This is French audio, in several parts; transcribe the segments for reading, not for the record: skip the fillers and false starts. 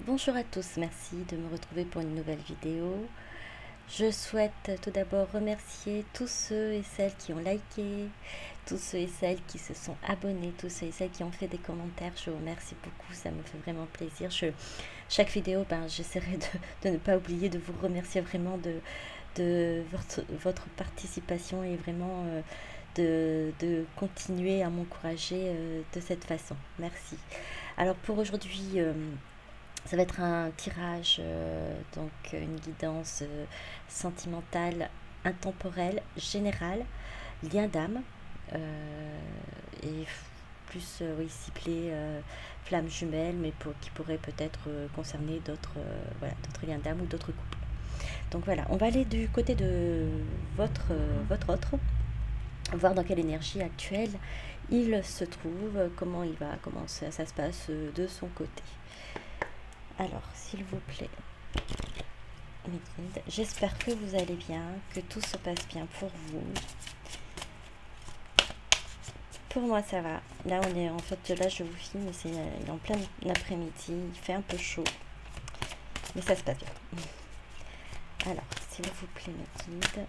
Bonjour à tous, merci de me retrouver pour une nouvelle vidéo. Je souhaite tout d'abord remercier tous ceux et celles qui ont liké, tous ceux et celles qui se sont abonnés, tous ceux et celles qui ont fait des commentaires. Je vous remercie beaucoup, ça me fait vraiment plaisir. Chaque vidéo, j'essaierai de ne pas oublier de vous remercier vraiment de votre participation et vraiment de continuer à m'encourager de cette façon. Merci. Alors pour aujourd'hui, ça va être un tirage, donc une guidance sentimentale, intemporelle, générale, lien d'âme, et plus oui, ciblé flamme jumelle, mais qui pourrait peut-être concerner d'autres voilà, d'autres liens d'âme ou d'autres couples. Donc voilà, on va aller du côté de votre autre, voir dans quelle énergie actuelle il se trouve, comment ça se passe de son côté. Alors, s'il vous plaît, mes guides, j'espère que vous allez bien, que tout se passe bien pour vous. Pour moi, ça va. Là, on est en fait, là, je vous filme, il est en plein après-midi, il fait un peu chaud, mais ça se passe bien. Alors, s'il vous plaît, mes guides.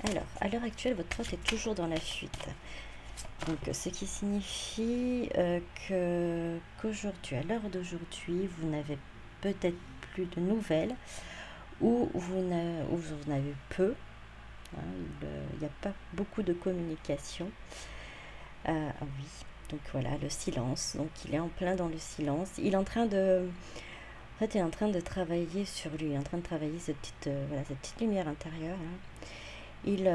Alors, à l'heure actuelle, votre trotte est toujours dans la fuite. Donc, ce qui signifie qu'aujourd'hui, à l'heure d'aujourd'hui, vous n'avez peut-être plus de nouvelles ou vous en avez peu. Hein, il n'y a pas beaucoup de communication. Ah oui, donc voilà, le silence. Donc il est en plein dans le silence. Il est en train de... En fait, il est en train de travailler sur lui. Il est en train de travailler cette petite lumière intérieure. Hein. Il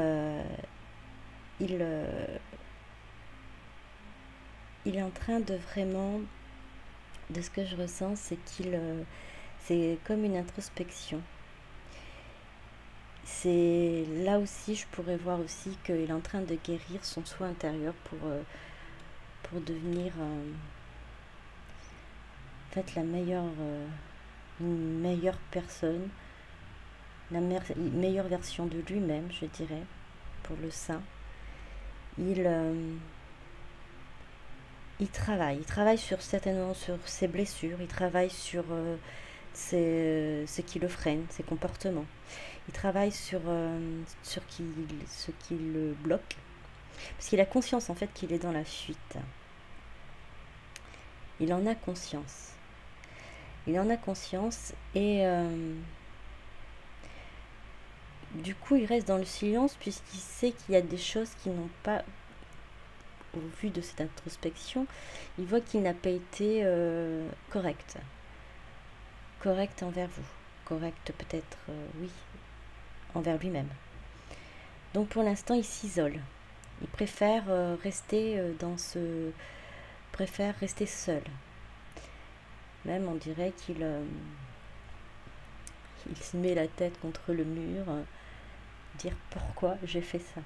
est en train de vraiment... De ce que je ressens, c'est c'est comme une introspection. C'est là aussi, je pourrais voir aussi qu'il est en train de guérir son soi intérieur pour devenir en fait une meilleure personne, la meilleure version de lui-même, je dirais, pour le saint. Il travaille certainement sur ses blessures, il travaille sur ce qui le freine, ses comportements. Il travaille sur ce qui le bloque, parce qu'il a conscience en fait qu'il est dans la fuite. Il en a conscience. Il en a conscience et du coup il reste dans le silence puisqu'il sait qu'il y a des choses qui n'ont pas, au vu de cette introspection, il voit qu'il n'a pas été correct envers vous, correct peut-être, oui, envers lui-même. Donc pour l'instant il s'isole, il préfère préfère rester seul. Même on dirait qu'il se met la tête contre le mur, dire pourquoi j'ai fait ça,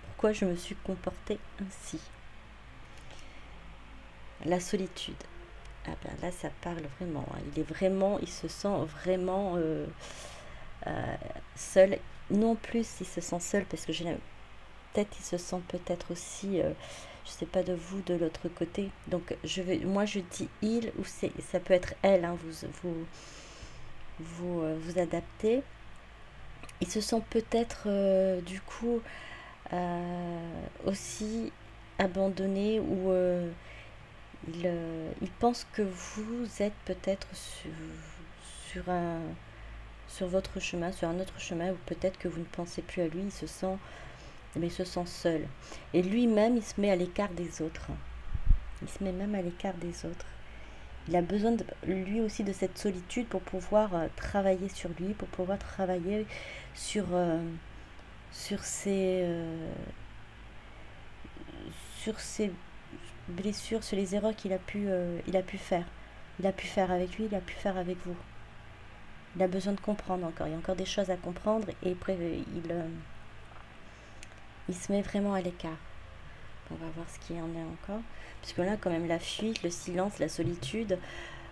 pourquoi je me suis comportée ainsi. La solitude. Ah ben là ça parle vraiment, hein. Il se sent vraiment seul. Non plus il se sent seul parce que peut-être il se sent peut-être aussi, je sais pas de vous, de l'autre côté. Donc moi je dis il ou ça peut être elle, hein, vous adaptez. Il se sent peut-être du coup aussi abandonné ou il pense que vous êtes peut-être sur votre chemin, sur un autre chemin, ou peut-être que vous ne pensez plus à lui, il se sent seul. Et lui-même, il se met à l'écart des autres. Il se met même à l'écart des autres. Il a besoin, lui aussi, de cette solitude pour pouvoir travailler sur lui, pour pouvoir travailler sur ses blessures, sur les erreurs qu'il a pu faire. Il a pu faire avec lui, il a pu faire avec vous. Il a besoin de comprendre encore. Il y a encore des choses à comprendre et il se met vraiment à l'écart. On va voir ce qu'il y en est encore. Puisque là, quand même, la fuite, le silence, la solitude.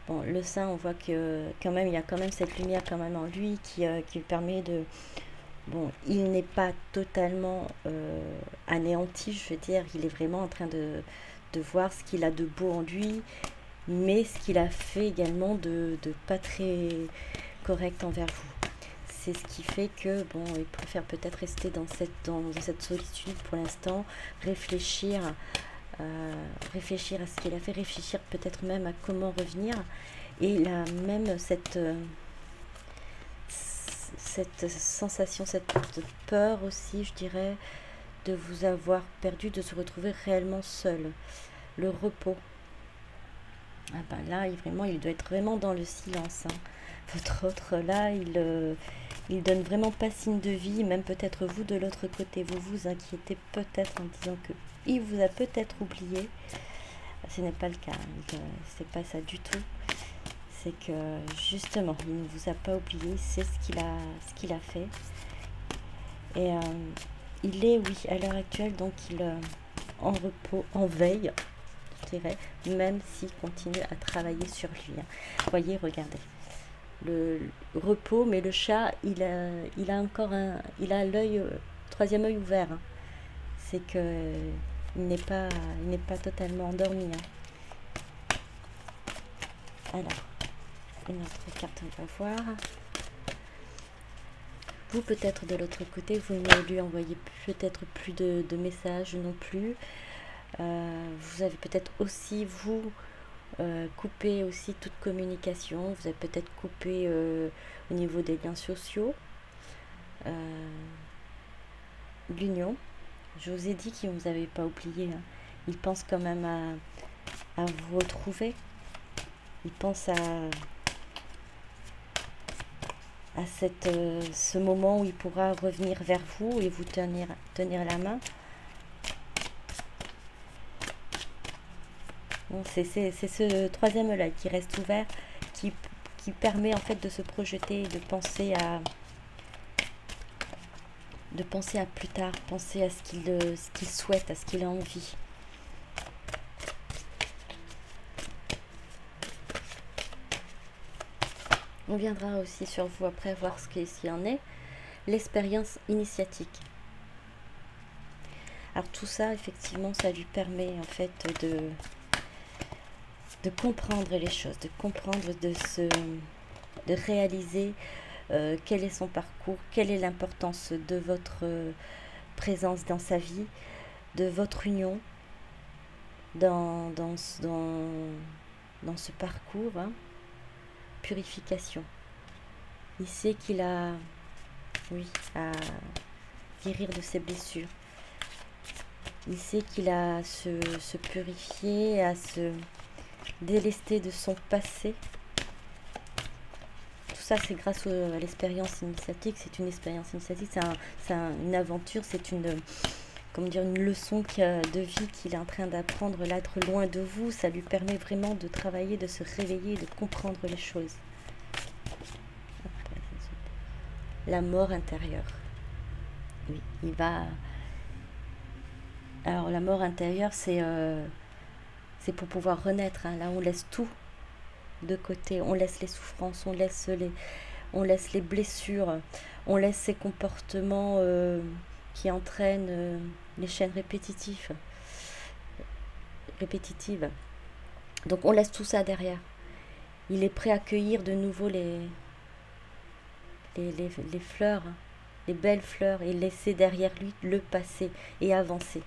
Bon, le saint, on voit que quand même, il y a quand même cette lumière quand même en lui qui lui permet de... Bon, il n'est pas totalement anéanti, je veux dire. Il est vraiment en train de voir ce qu'il a de beau en lui, mais ce qu'il a fait également de pas très correct envers vous. C'est ce qui fait que, bon, il préfère peut-être rester dans cette solitude pour l'instant, réfléchir à ce qu'il a fait, réfléchir peut-être même à comment revenir. Et il a même cette sensation, cette peur aussi, je dirais, de vous avoir perdu, de se retrouver réellement seul. Le repos. Ah ben là, il doit être vraiment dans le silence. Hein. Votre autre, là, il donne vraiment pas signe de vie, même peut-être vous de l'autre côté, vous vous inquiétez peut-être en disant que il vous a peut-être oublié. Ce n'est pas le cas, c'est pas ça du tout. C'est que justement, il ne vous a pas oublié, c'est ce qu'il a fait. Et il est, oui, à l'heure actuelle, donc en repos, en veille, je dirais, même s'il continue à travailler sur lui. Hein. Voyez, regardez. Le repos, mais le chat, il a encore il a l'œil, troisième œil ouvert. Hein. C'est que il n'est pas totalement endormi. Hein. Alors, une autre carte, on va voir. Vous, peut-être de l'autre côté, vous ne lui envoyez peut-être plus de messages non plus. Vous avez peut-être aussi, vous, coupé aussi toute communication. Vous avez peut-être coupé au niveau des liens sociaux. L'union. Je vous ai dit qu'il ne vous avait pas oublié. Hein. Il pense quand même à vous retrouver. Il pense à ce moment où il pourra revenir vers vous et vous tenir la main. Bon, c'est ce troisième œil qui reste ouvert, qui permet en fait de se projeter et de penser à plus tard, penser à ce qu'il souhaite, à ce qu'il a envie. On viendra aussi sur vous après voir ce qu'il y en est. L'expérience initiatique. Alors tout ça, effectivement, ça lui permet en fait de comprendre les choses, de comprendre, de réaliser quel est son parcours, quelle est l'importance de votre présence dans sa vie, de votre union dans ce parcours. Hein. Purification. Il sait qu'il a, oui, à guérir de ses blessures. Il sait qu'il a à se purifier, à se délester de son passé. Tout ça, c'est grâce à l'expérience initiatique. C'est une expérience initiatique, c'est une aventure, c'est une leçon de vie qu'il est en train d'apprendre là, être loin de vous. Ça lui permet vraiment de travailler, de se réveiller, de comprendre les choses. La mort intérieure. Oui, il va... Alors, la mort intérieure, c'est pour pouvoir renaître. Hein. Là, on laisse tout de côté. On laisse les souffrances, on laisse les blessures, on laisse ces comportements qui entraînent les chaînes répétitives. Donc, on laisse tout ça derrière. Il est prêt à accueillir de nouveau les fleurs, hein, les belles fleurs, et laisser derrière lui le passé et avancer.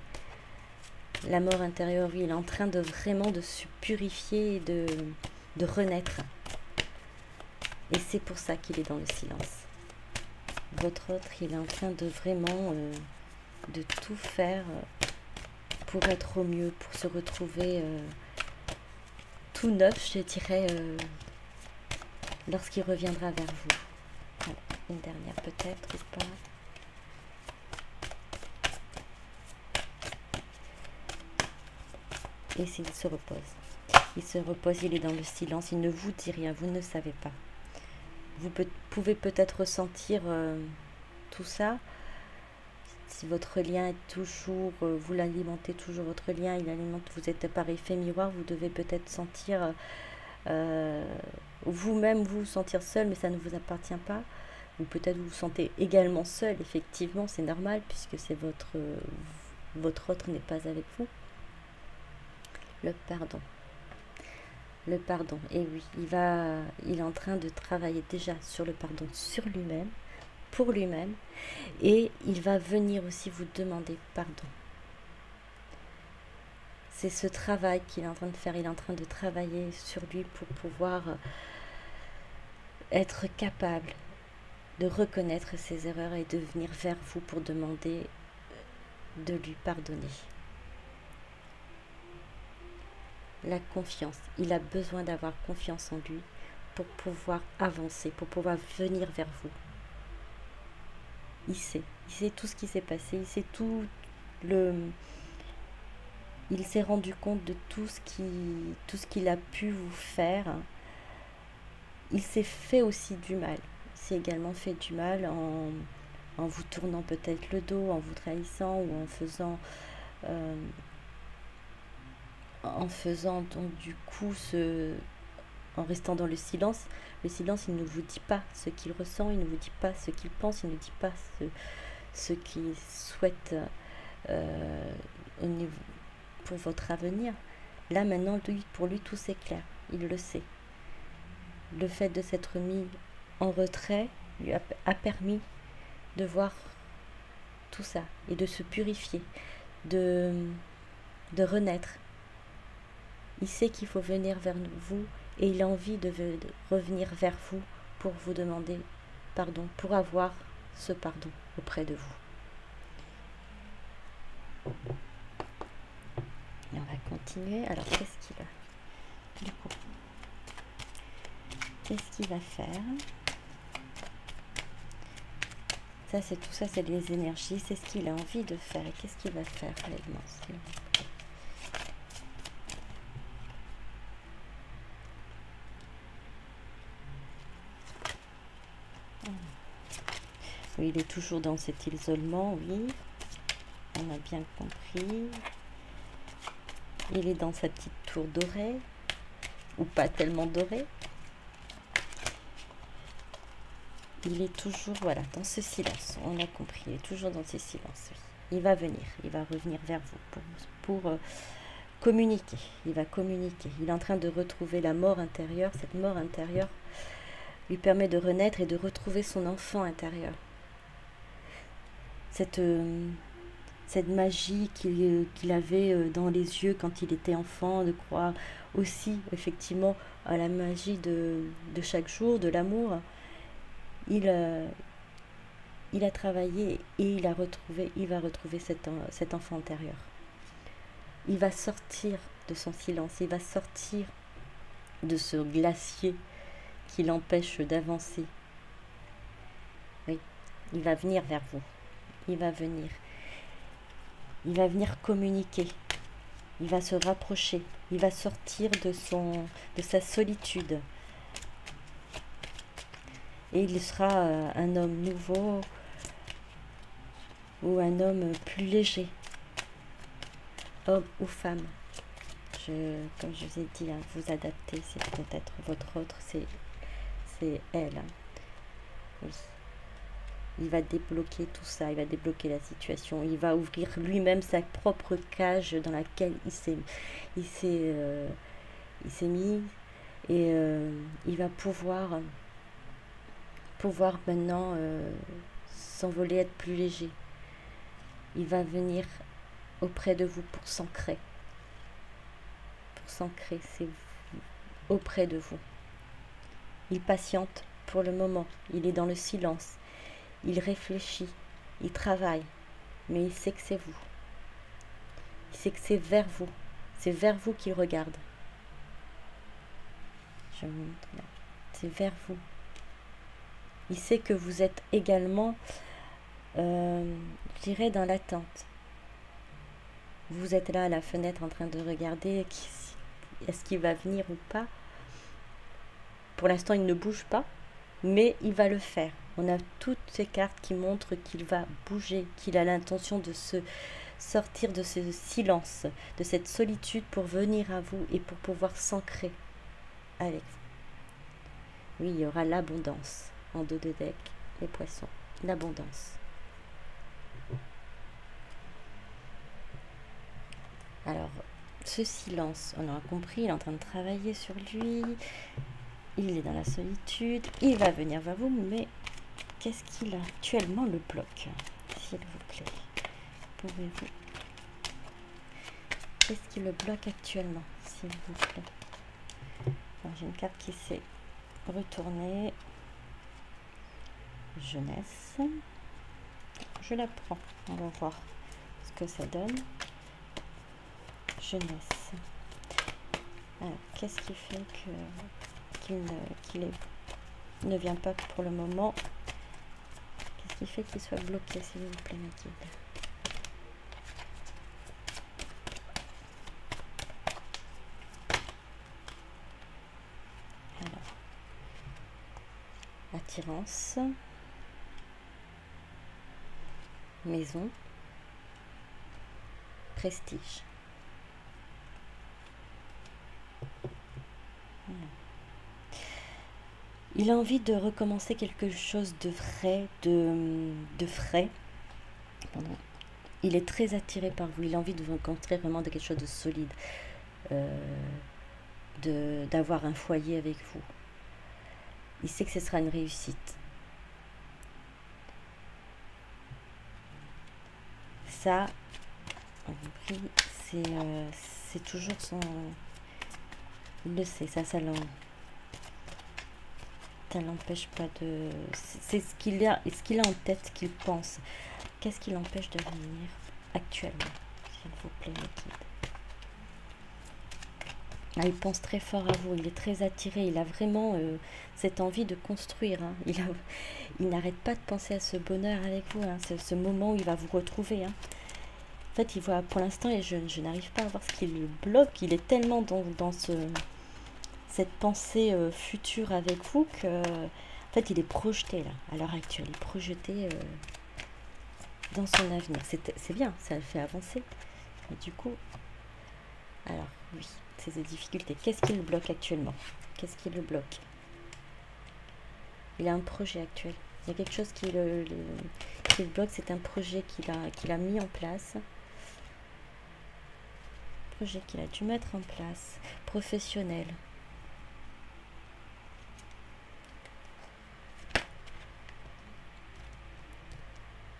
La mort intérieure, oui, il est en train de vraiment de se purifier et de renaître. Et c'est pour ça qu'il est dans le silence. Votre autre, il est en train de vraiment de tout faire pour être au mieux, pour se retrouver tout neuf, je dirais, lorsqu'il reviendra vers vous. Voilà, une dernière peut-être ou pas. Et s'il se repose. Il se repose, il est dans le silence, il ne vous dit rien, vous ne savez pas. Vous pouvez peut-être ressentir tout ça. Si votre lien est toujours, vous l'alimentez toujours, votre lien, il alimente, vous êtes par effet miroir, vous devez peut-être sentir vous-même vous sentir seul, mais ça ne vous appartient pas. Ou peut-être vous vous sentez également seul, effectivement, c'est normal, puisque c'est votre autre n'est pas avec vous. Le pardon. Le pardon, et oui, il est en train de travailler déjà sur le pardon sur lui-même, pour lui-même, et il va venir aussi vous demander pardon. C'est ce travail qu'il est en train de faire, il est en train de travailler sur lui pour pouvoir être capable de reconnaître ses erreurs et de venir vers vous pour demander de lui pardonner. La confiance, il a besoin d'avoir confiance en lui pour pouvoir avancer, pour pouvoir venir vers vous. Il sait tout ce qui s'est passé, il sait il s'est rendu compte de tout ce qu'il a pu vous faire. Il s'est fait aussi du mal. Il s'est également fait du mal en vous tournant peut-être le dos, en vous trahissant ou en faisant donc du coup en restant dans le silence. Le silence, il ne vous dit pas ce qu'il ressent, il ne vous dit pas ce qu'il pense, il ne dit pas ce qu'il souhaite pour votre avenir. Là maintenant, pour lui, tout c'est clair, il le sait. Le fait de s'être mis en retrait lui a permis de voir tout ça et de se purifier, de renaître. Il sait qu'il faut venir vers vous et il a envie de revenir vers vous pour vous demander pardon, pour avoir ce pardon auprès de vous. Et on va continuer. Alors, qu'est-ce qu'il a du coup? Qu'est-ce qu'il va faire? Ça, c'est tout ça, c'est les énergies, c'est ce qu'il a envie de faire. Et qu'est-ce qu'il va faire réellement? Oui, il est toujours dans cet isolement, oui. On a bien compris. Il est dans sa petite tour dorée, ou pas tellement dorée. Il est toujours, voilà, dans ce silence. On a compris, il est toujours dans ce silence. Oui. Il va venir, il va revenir vers vous pour communiquer. Il va communiquer. Il est en train de retrouver la mort intérieure. Cette mort intérieure lui permet de renaître et de retrouver son enfant intérieur. Cette magie qu'il avait dans les yeux quand il était enfant, de croire aussi effectivement à la magie de chaque jour, de l'amour. Il a travaillé et il va retrouver cet enfant intérieur. Il va sortir de son silence, il va sortir de ce glacier qui l'empêche d'avancer. Oui, il va venir vers vous. Il va venir communiquer, il va se rapprocher, il va sortir de sa solitude. Et il sera un homme nouveau ou un homme plus léger, homme ou femme. Comme je vous ai dit, hein, vous adaptez, c'est peut-être votre autre, c'est elle. Hein. Oui. Il va débloquer tout ça, il va débloquer la situation, il va ouvrir lui-même sa propre cage dans laquelle il s'est mis et il va pouvoir maintenant s'envoler, être plus léger. Il va venir auprès de vous pour s'ancrer. C'est auprès de vous. Il patiente pour le moment, il est dans le silence. Il réfléchit, il travaille, mais il sait que c'est vous. Il sait que c'est vers vous. C'est vers vous qu'il regarde. Je montre là. C'est vers vous. Il sait que vous êtes également, je dirais, dans l'attente. Vous êtes là à la fenêtre en train de regarder est-ce qu'il va venir ou pas. Pour l'instant, il ne bouge pas, mais il va le faire. On a toutes ces cartes qui montrent qu'il va bouger, qu'il a l'intention de se sortir de ce silence, de cette solitude pour venir à vous et pour pouvoir s'ancrer avec vous. Oui, il y aura l'abondance en dos de deck, les poissons, l'abondance. Alors, ce silence, on a compris, il est en train de travailler sur lui, il est dans la solitude, il va venir vers vous, mais qu'est-ce qu'il a actuellement le bloque, s'il vous plaît? Pouvez-vous... Qu'est-ce qui le bloque actuellement, s'il vous plaît? J'ai une carte qui s'est retournée. Jeunesse. Je la prends, on va voir ce que ça donne. Jeunesse. Alors, qu'est-ce qui fait qu'il ne vient pas pour le moment? Qu'est-ce qui fait qu'il soit bloqué, s'il vous plaît, Mathilde? Alors, attirance, maison, prestige. Il a envie de recommencer quelque chose de vrai, de frais. Pardon. Il est très attiré par vous. Il a envie de vous rencontrer vraiment de quelque chose de solide. D'avoir un foyer avec vous. Il sait que ce sera une réussite. Ça, c'est toujours son... Il le sait, ça l'empêche pas de... C'est ce qu'il a en tête, ce qu'il pense. Qu'est-ce qui l'empêche de venir actuellement, s'il vous plaît, Mathilde? Il pense très fort à vous, il est très attiré, il a vraiment cette envie de construire. Hein. Il n'arrête pas de penser à ce bonheur avec vous, hein, ce moment où il va vous retrouver. Hein. En fait, il voit pour l'instant, et je n'arrive pas à voir ce qui le bloque, il est tellement dans cette pensée future avec vous que, en fait, il est projeté là, à l'heure actuelle, il est projeté dans son avenir. C'est bien, ça le fait avancer. Mais du coup, alors oui, c'est des difficultés. Qu'est-ce qui le bloque actuellement? Qu'est-ce qui le bloque? Il a un projet actuel. Il y a quelque chose qui le bloque, c'est un projet qu'il a mis en place. Projet qu'il a dû mettre en place. Professionnel.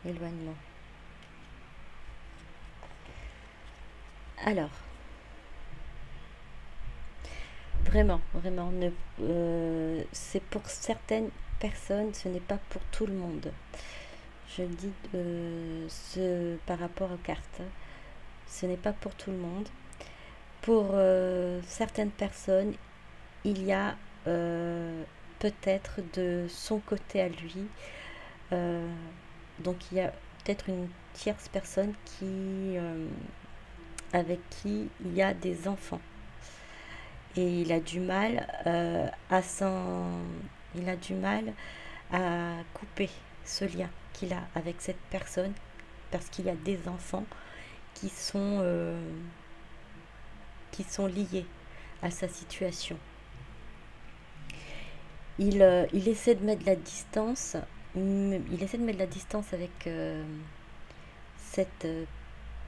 Éloignement. Alors, vraiment, c'est pour certaines personnes, ce n'est pas pour tout le monde. Je le dis par rapport aux cartes. Ce n'est pas pour tout le monde. Pour certaines personnes, il y a peut-être de son côté à lui. Donc il y a peut-être une tierce personne avec qui il y a des enfants. Et il a du mal à couper ce lien qu'il a avec cette personne parce qu'il y a des enfants qui sont liés à sa situation. Il essaie de mettre de la distance. Il essaie de mettre de la distance avec cette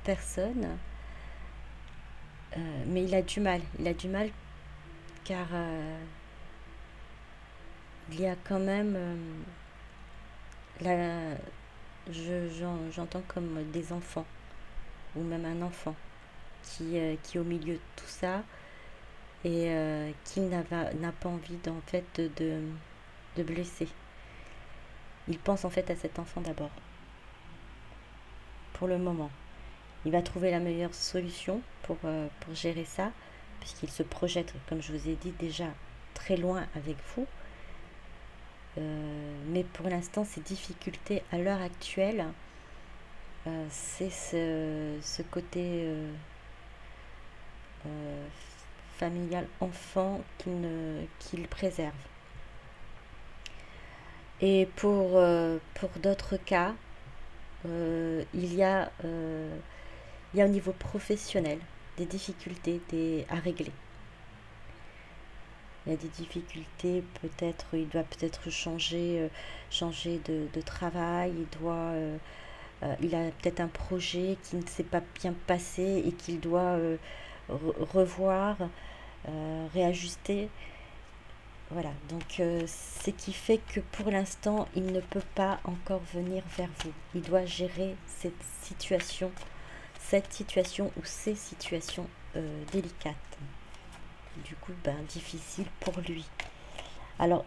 personne, mais il a du mal. Car il y a quand même j'entends comme des enfants ou même un enfant qui est au milieu de tout ça et qui n'a pas envie en fait de blesser. Il pense en fait à cet enfant d'abord. Pour le moment, il va trouver la meilleure solution pour gérer ça, puisqu'il se projette, comme je vous ai dit, déjà très loin avec vous. Mais pour l'instant, ces difficultés à l'heure actuelle, c'est ce côté familial enfant qu'il préserve. Et pour d'autres cas, il y a au niveau professionnel des difficultés à régler. Il y a des difficultés, peut-être, il doit peut-être changer de travail, il a peut-être un projet qui ne s'est pas bien passé et qu'il doit revoir, réajuster. Voilà, donc ce qui fait que pour l'instant, il ne peut pas encore venir vers vous. Il doit gérer cette situation ou ces situations délicates. Du coup, ben, difficile pour lui. Alors,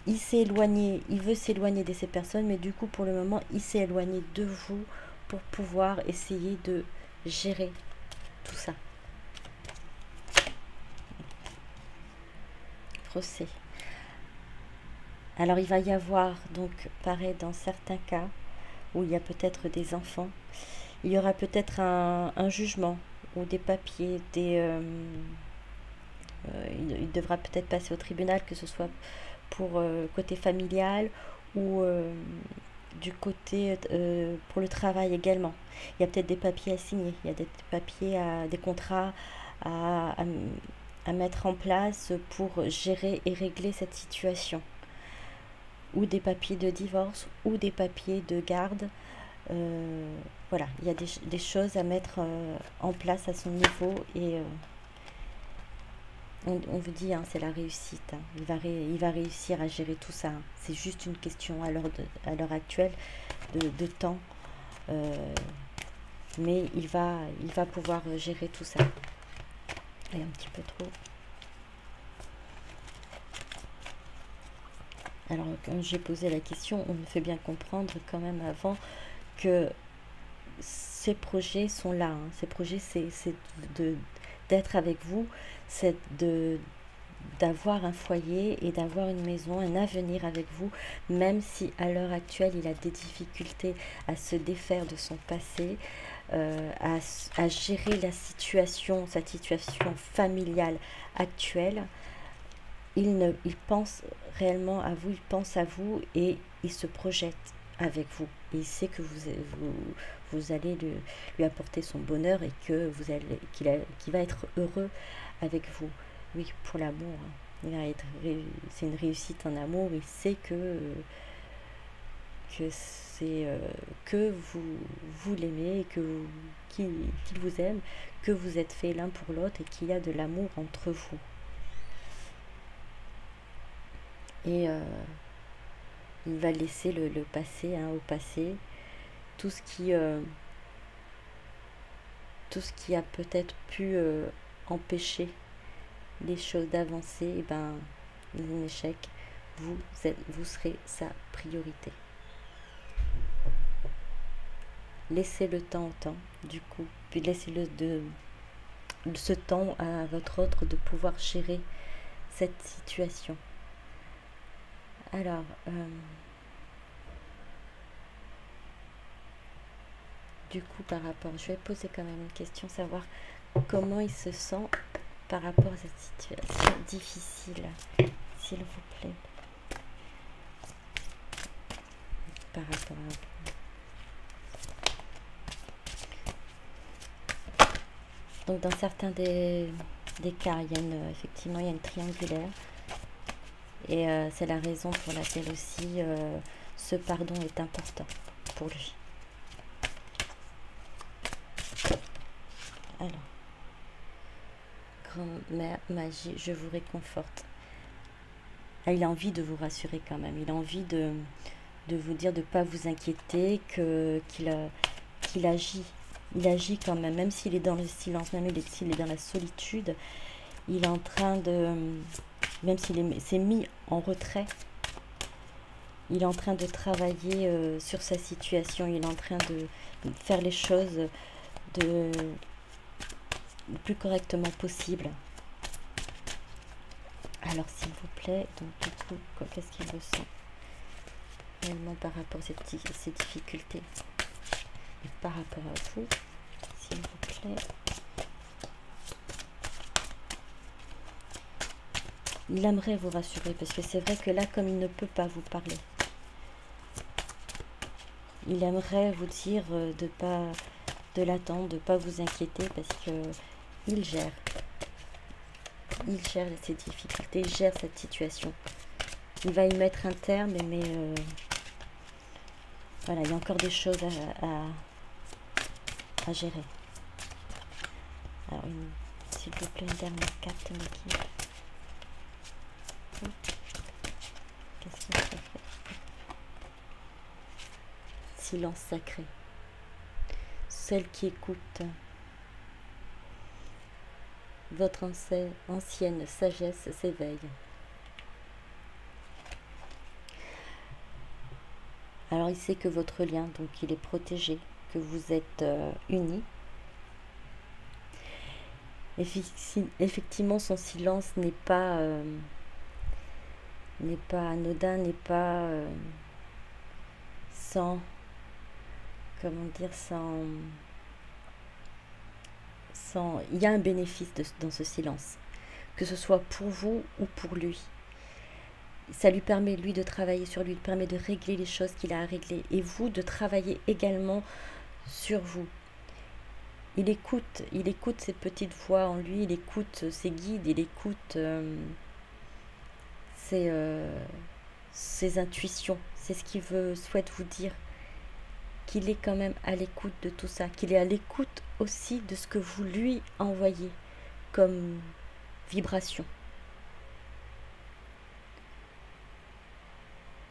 il s'est éloigné, il veut s'éloigner de ces personnes, mais du coup, pour le moment, il s'est éloigné de vous pour pouvoir essayer de gérer tout ça. Procès. Alors, il va y avoir, donc, pareil, dans certains cas, où il y a peut-être des enfants, il y aura peut-être un jugement ou des papiers, il devra peut-être passer au tribunal, que ce soit pour côté familial ou du côté pour le travail également. Il y a peut-être des papiers à signer, il y a des papiers, des contrats à, à, à mettre en place pour gérer et régler cette situation. Ou des papiers de divorce ou des papiers de garde. Voilà, il y a des choses à mettre en place à son niveau et on vous dit, hein, c'est la réussite. Hein. Il va réussir à gérer tout ça. Hein. C'est juste une question à l'heure actuelle de temps. Mais il va pouvoir gérer tout ça. Et un petit peu trop. Alors, quand j'ai posé la question, on me fait bien comprendre quand même avant que ces projets sont là. Hein. Ces projets, c'est d'être avec vous, c'est d'avoir un foyer et d'avoir une maison, un avenir avec vous, même si à l'heure actuelle il a des difficultés à se défaire de son passé, à gérer sa situation familiale actuelle. Il pense réellement à vous, il pense à vous et il se projette avec vous. Il sait que vous allez lui apporter son bonheur et que qu'il va être heureux avec vous. Oui, pour l'amour. Hein. C'est une réussite en amour. Il sait que vous l'aimez, qu'il vous aime, que vous êtes faits l'un pour l'autre et qu'il y a de l'amour entre vous. Et il va laisser le passé, hein, au passé. Tout ce qui a peut-être pu empêcher les choses d'avancer, et ben, un échec, vous serez sa priorité. Laissez le temps au temps, du coup, puis laissez ce temps à votre autre de pouvoir gérer cette situation. Alors, du coup, par rapport, je vais poser quand même une question, savoir comment il se sent par rapport à cette situation difficile, s'il vous plaît. Par rapport à... Donc, dans certains des cas, effectivement, il y a une triangulaire. Et c'est la raison pour laquelle aussi ce pardon est important pour lui. Alors, grand-mère magie, je vous réconforte. Ah, il a envie de vous rassurer quand même. Il a envie de vous dire de ne pas vous inquiéter, qu'il agit. Il agit quand même, même s'il est dans le silence, même s'il est dans la solitude. Il est en train de... Même s'il s'est mis en retrait, il est en train de travailler sur sa situation. Il est en train de faire les choses le plus correctement possible. Alors, s'il vous plaît, donc du coup, qu'est-ce qu'il ressent réellement par rapport à ces difficultés et par rapport à vous, s'il vous plaît. Il aimerait vous rassurer, parce que c'est vrai que là, comme il ne peut pas vous parler, il aimerait vous dire de l'attendre, de ne pas vous inquiéter, parce que il gère ses difficultés, il gère cette situation. Il va y mettre un terme, mais voilà, il y a encore des choses à gérer. Alors, s'il vous plaît, une dernière carte, Mickey. Qu'est-ce qu'il faut faire? Silence sacré. Celle qui écoute. Votre ancienne sagesse s'éveille. Alors il sait que votre lien, donc il est protégé, que vous êtes unis. Effectivement, son silence n'est pas anodin, n'est pas sans, comment dire, il y a un bénéfice dans ce silence, que ce soit pour vous ou pour lui. Ça lui permet, lui, de travailler sur lui, lui permet de régler les choses qu'il a à régler, et vous de travailler également sur vous. Il écoute ces petites voix en lui, il écoute ses guides, il écoute ses intuitions. C'est ce qu'il souhaite vous dire, qu'il est quand même à l'écoute de tout ça, qu'il est à l'écoute aussi de ce que vous lui envoyez comme vibration.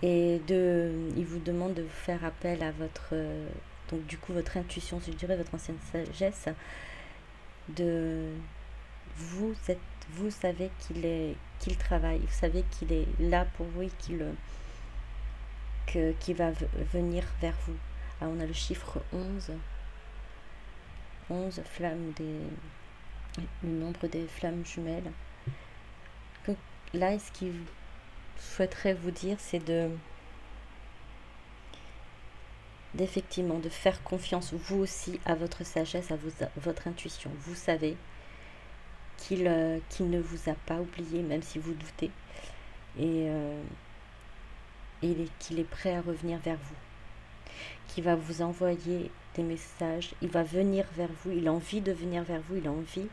Et il vous demande de faire appel à votre, donc du coup votre intuition, je dirais votre ancienne sagesse, vous savez qu'il travaille, vous savez qu'il est là pour vous et qu'il va venir vers vous. Alors on a le chiffre 11 flammes, le nombre des flammes jumelles. Donc là, ce qu'il souhaiterais vous dire, c'est d'effectivement de faire confiance vous aussi à votre sagesse, à votre intuition. Vous savez qu'il ne vous a pas oublié, même si vous doutez, et qu'il est prêt à revenir vers vous, qu'il va vous envoyer des messages, il va venir vers vous, il a envie de venir vers vous, il a envie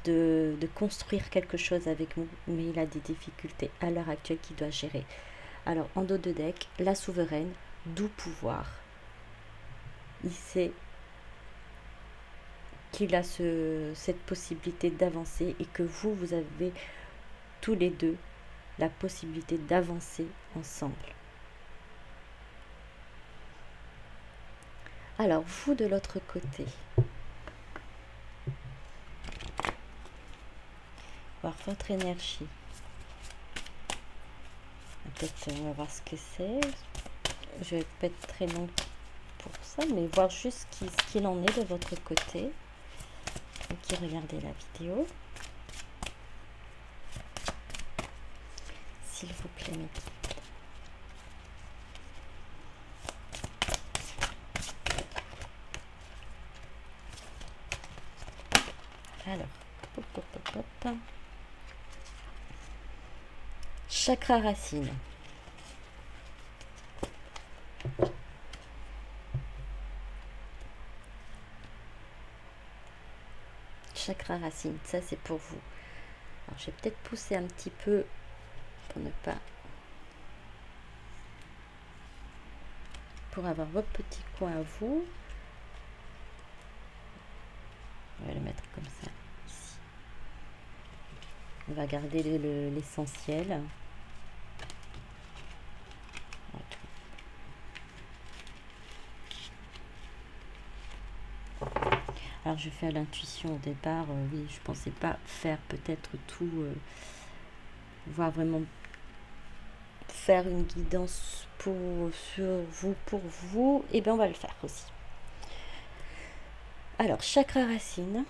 de construire quelque chose avec vous, mais il a des difficultés à l'heure actuelle qu'il doit gérer. Alors en dos de deck, la souveraine, d'où pouvoir. Il sait qu'il a cette possibilité d'avancer et que vous avez tous les deux la possibilité d'avancer ensemble. Alors, vous de l'autre côté, voir votre énergie. Peut-être on va voir ce que c'est. Je vais pas être très long pour ça, mais voir juste ce qu'il en est de votre côté. Qui regardez la vidéo. S'il vous plaît, mes guides. Alors, hop. Chakra racine. Chakra racine, ça c'est pour vous. Alors, je vais peut-être pousser un petit peu pour ne pas... pour avoir votre petit coin à vous. On va le mettre comme ça, ici. On va garder l'essentiel. Alors je fais à l'intuition au départ, oui, je pensais pas faire peut-être tout, voir vraiment faire une guidance sur vous, pour vous, et bien on va le faire aussi. Alors chakra racine,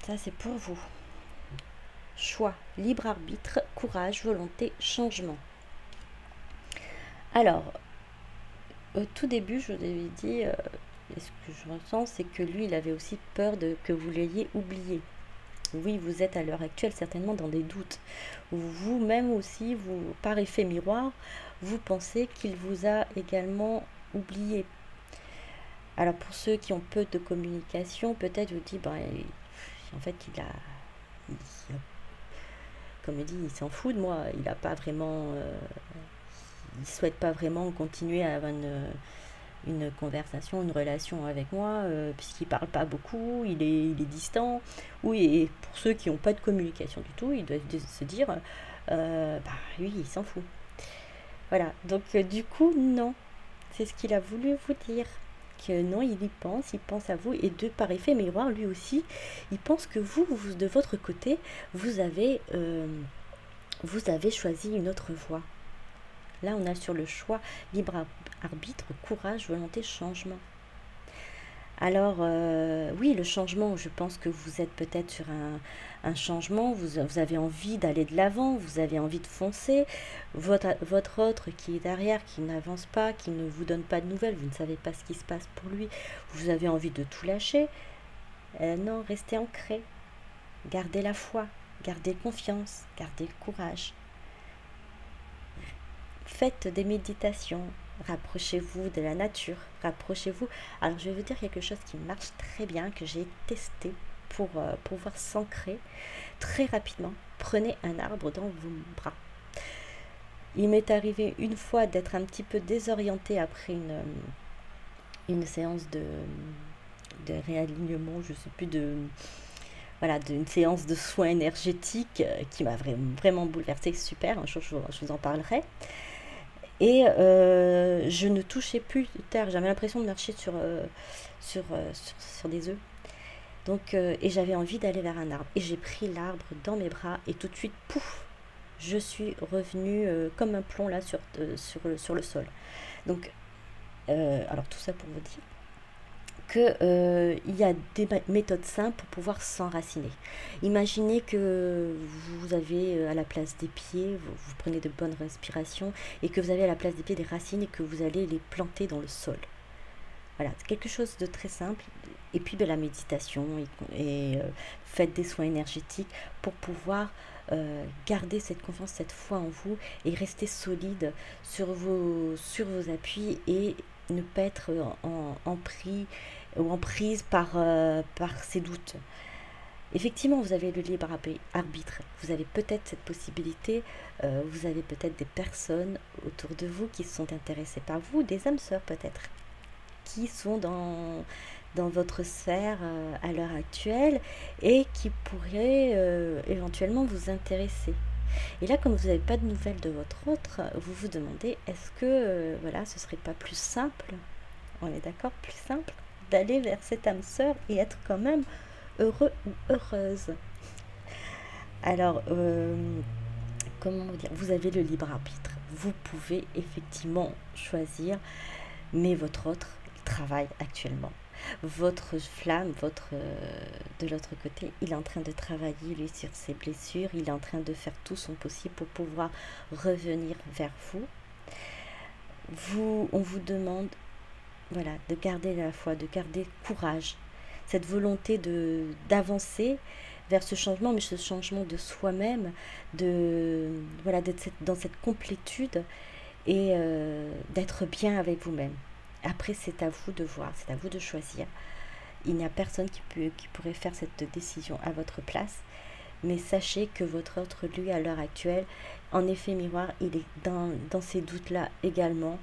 ça c'est pour vous. Choix, libre arbitre, courage, volonté, changement. Alors, au tout début, je vous avais dit... et ce que je ressens, c'est que lui, il avait aussi peur que vous l'ayez oublié. Oui, vous êtes à l'heure actuelle certainement dans des doutes. Vous-même aussi, vous, par effet miroir, vous pensez qu'il vous a également oublié. Alors pour ceux qui ont peu de communication, peut-être vous dites, ben, en fait, il a- comme il dit, il s'en fout de moi. Il a pas vraiment, il souhaite pas vraiment continuer à avoir une conversation, une relation avec moi, puisqu'il parle pas beaucoup, il est distant. Oui, et pour ceux qui n'ont pas de communication du tout, ils doivent se dire, bah lui, il s'en fout. Voilà, donc du coup, non. C'est ce qu'il a voulu vous dire. Que non, il pense à vous, et de par effet miroir, lui aussi, il pense que vous de votre côté, vous avez choisi une autre voie. Là, on a sur le choix, libre arbitre, courage, volonté, changement. Alors, oui, le changement, je pense que vous êtes peut-être sur un changement, vous avez envie d'aller de l'avant, vous avez envie de foncer. Votre autre qui est derrière, qui n'avance pas, qui ne vous donne pas de nouvelles, vous ne savez pas ce qui se passe pour lui, vous avez envie de tout lâcher. Non, restez ancré, gardez la foi, gardez confiance, gardez le courage. Faites des méditations, rapprochez-vous de la nature, rapprochez-vous. Alors je vais vous dire quelque chose qui marche très bien, que j'ai testé pour pouvoir s'ancrer très rapidement. Prenez un arbre dans vos bras. Il m'est arrivé une fois d'être un petit peu désorientée après une séance de réalignement, je sais plus, voilà, d'une séance de soins énergétiques qui m'a vraiment bouleversée, super, un jour je vous en parlerai. Et je ne touchais plus de terre, j'avais l'impression de marcher sur des œufs. Donc, et j'avais envie d'aller vers un arbre. Et j'ai pris l'arbre dans mes bras et tout de suite, pouf, je suis revenue comme un plomb là sur le sol. Donc, alors tout ça pour vous dire qu'il y a des méthodes simples pour pouvoir s'enraciner. Imaginez que vous avez à la place des pieds, vous prenez de bonnes respirations et que vous avez à la place des pieds des racines et que vous allez les planter dans le sol. Voilà, c'est quelque chose de très simple. Et puis de la méditation et faites des soins énergétiques pour pouvoir garder cette confiance, cette foi en vous et rester solide sur vos appuis et ne pas être en prise par ces doutes. Effectivement, vous avez le libre arbitre. Vous avez peut-être cette possibilité. Vous avez peut-être des personnes autour de vous qui sont intéressées par vous, des âmes sœurs peut-être, qui sont dans votre sphère à l'heure actuelle et qui pourraient éventuellement vous intéresser. Et là, comme vous n'avez pas de nouvelles de votre autre, vous vous demandez, est-ce que voilà, ce serait pas plus simple, on est d'accord, plus simple, d'aller vers cette âme sœur et être quand même heureux ou heureuse. Alors, comment vous dire, vous avez le libre arbitre. Vous pouvez effectivement choisir, mais votre autre travaille actuellement. Votre flamme, de l'autre côté, il est en train de travailler lui sur ses blessures, il est en train de faire tout son possible pour pouvoir revenir vers vous. On vous demande, voilà, de garder la foi, de garder courage, cette volonté d'avancer vers ce changement, mais ce changement de soi-même, voilà, d'être dans cette complétude et d'être bien avec vous-même. Après, c'est à vous de voir, c'est à vous de choisir. Il n'y a personne qui pourrait faire cette décision à votre place. Mais sachez que votre autre, lui, à l'heure actuelle, en effet miroir, il est dans ces doutes-là également.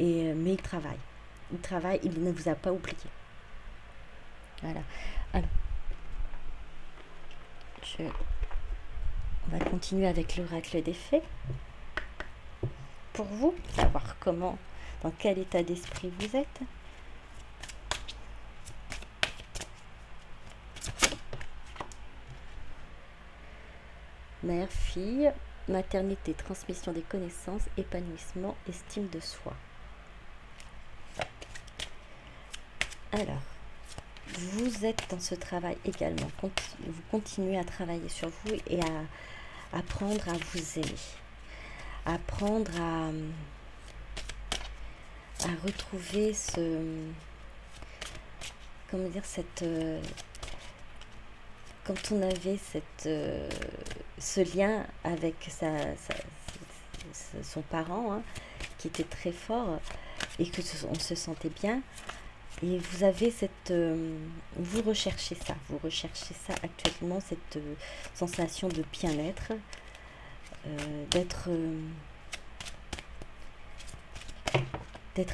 Mais il travaille. Il travaille, il ne vous a pas oublié. Voilà. Alors, on va continuer avec l'oracle des fées. Pour vous, savoir dans quel état d'esprit vous êtes. Mère, fille, maternité, transmission des connaissances, épanouissement, estime de soi. Alors, vous êtes dans ce travail également. Vous continuez à travailler sur vous et à apprendre à vous aimer. Apprendre à retrouver quand on avait ce lien avec son parent, hein, qui était très fort, et que on se sentait bien, et vous avez vous recherchez ça actuellement, cette sensation de bien-être, d'être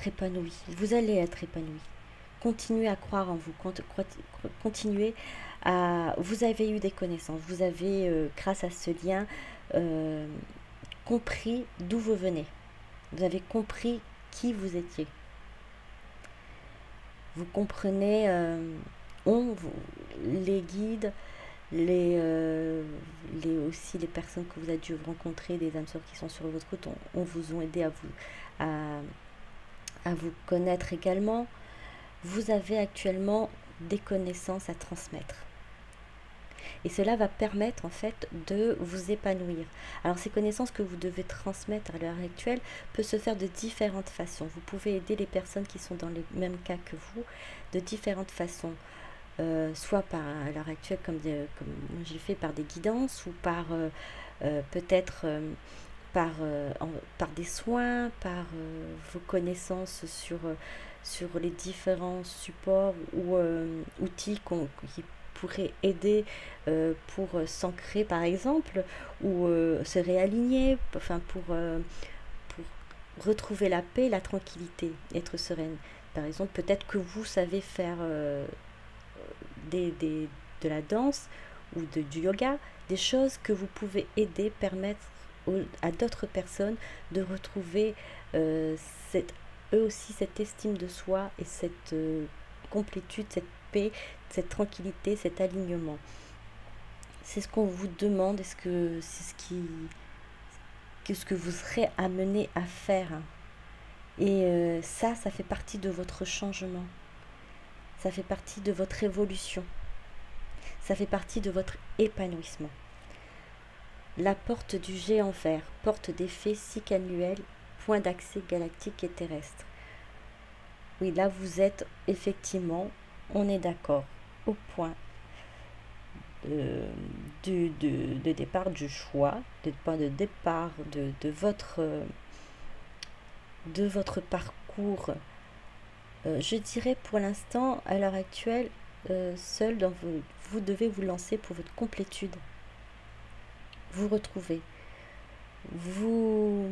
épanoui. Vous allez être épanoui. Continuez à croire en vous, continuez à... Vous avez eu des connaissances, vous avez, grâce à ce lien, compris d'où vous venez. Vous avez compris qui vous étiez. Vous comprenez, les guides, aussi les personnes que vous avez dû rencontrer, des âmes sœurs qui sont sur votre route, on vous ont aidé à vous connaître également. Vous avez actuellement des connaissances à transmettre. Et cela va permettre en fait de vous épanouir. Alors ces connaissances que vous devez transmettre à l'heure actuelle peuvent se faire de différentes façons. Vous pouvez aider les personnes qui sont dans les mêmes cas que vous de différentes façons. Soit à l'heure actuelle comme moi j'ai fait par des guidances, ou par peut-être par des soins, par vos connaissances sur les différents supports ou outils qui pourraient aider pour s'ancrer par exemple, ou se réaligner, enfin pour retrouver la paix, la tranquillité, être sereine. Par exemple, peut-être que vous savez faire de la danse ou du yoga, des choses que vous pouvez aider, permettre à d'autres personnes de retrouver eux aussi cette estime de soi et cette complétude, cette paix, cette tranquillité, cet alignement. C'est ce qu'on vous demande, est-ce que c'est ce que vous serez amené à faire. Et ça fait partie de votre changement. Ça fait partie de votre évolution. Ça fait partie de votre épanouissement. La porte du géant vert, porte des fées cycle annuel, point d'accès galactique et terrestre. Oui, là vous êtes effectivement, on est d'accord, au point de départ du choix, de point de départ de votre parcours. Je dirais pour l'instant, à l'heure actuelle, seul, vous devez vous lancer pour votre complétude. Vous retrouver. Vous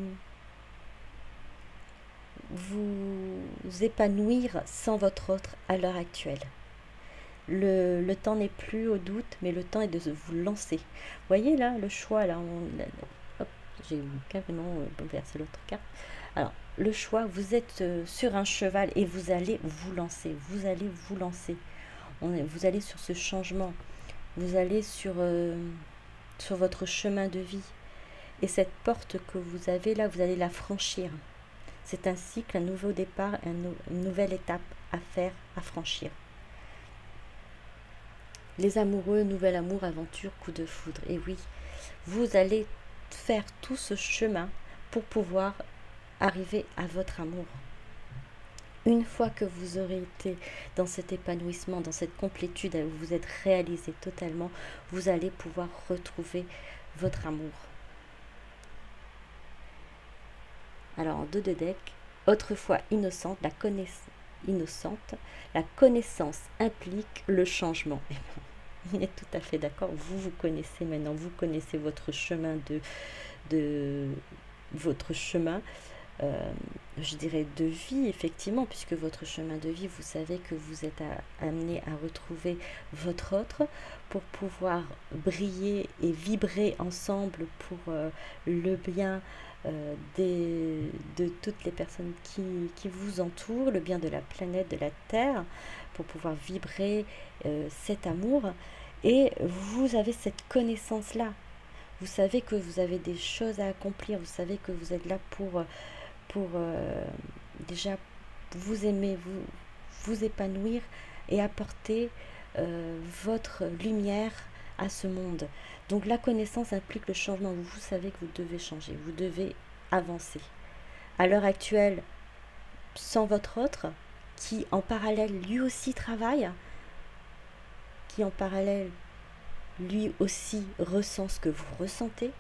épanouir sans votre autre à l'heure actuelle. Le temps n'est plus au doute, mais le temps est de vous lancer. Vous voyez là, le choix, là, hop, j'ai carrément versé l'autre carte. Alors, le choix, vous êtes sur un cheval et vous allez vous lancer. Vous allez vous lancer. Vous allez sur ce changement. Vous allez sur votre chemin de vie. Et cette porte que vous avez là, vous allez la franchir. C'est un cycle, un nouveau départ, une nouvelle étape à faire, à franchir. Les amoureux, nouvel amour, aventure, coup de foudre. Et oui, vous allez faire tout ce chemin pour pouvoir arriver à votre amour. Une fois que vous aurez été dans cet épanouissement, dans cette complétude, où vous êtes réalisé totalement, vous allez pouvoir retrouver votre amour. Alors en 2 de deck, autrefois innocente, la connaissance implique le changement. On est tout à fait d'accord, vous connaissez maintenant, vous connaissez votre chemin votre chemin, je dirais de vie, effectivement, puisque votre chemin de vie, vous savez que vous êtes amené à retrouver votre autre pour pouvoir briller et vibrer ensemble pour le bien de toutes les personnes qui vous entourent, le bien de la planète, de la Terre, pour pouvoir vibrer cet amour. Et vous avez cette connaissance-là. Vous savez que vous avez des choses à accomplir. Vous savez que vous êtes là pour déjà vous aimer, vous épanouir et apporter votre lumière à ce monde. Donc la connaissance implique le changement. Vous savez que vous devez changer, vous devez avancer. À l'heure actuelle, sans votre autre, qui en parallèle lui aussi travaille, qui en parallèle lui aussi ressent ce que vous ressentez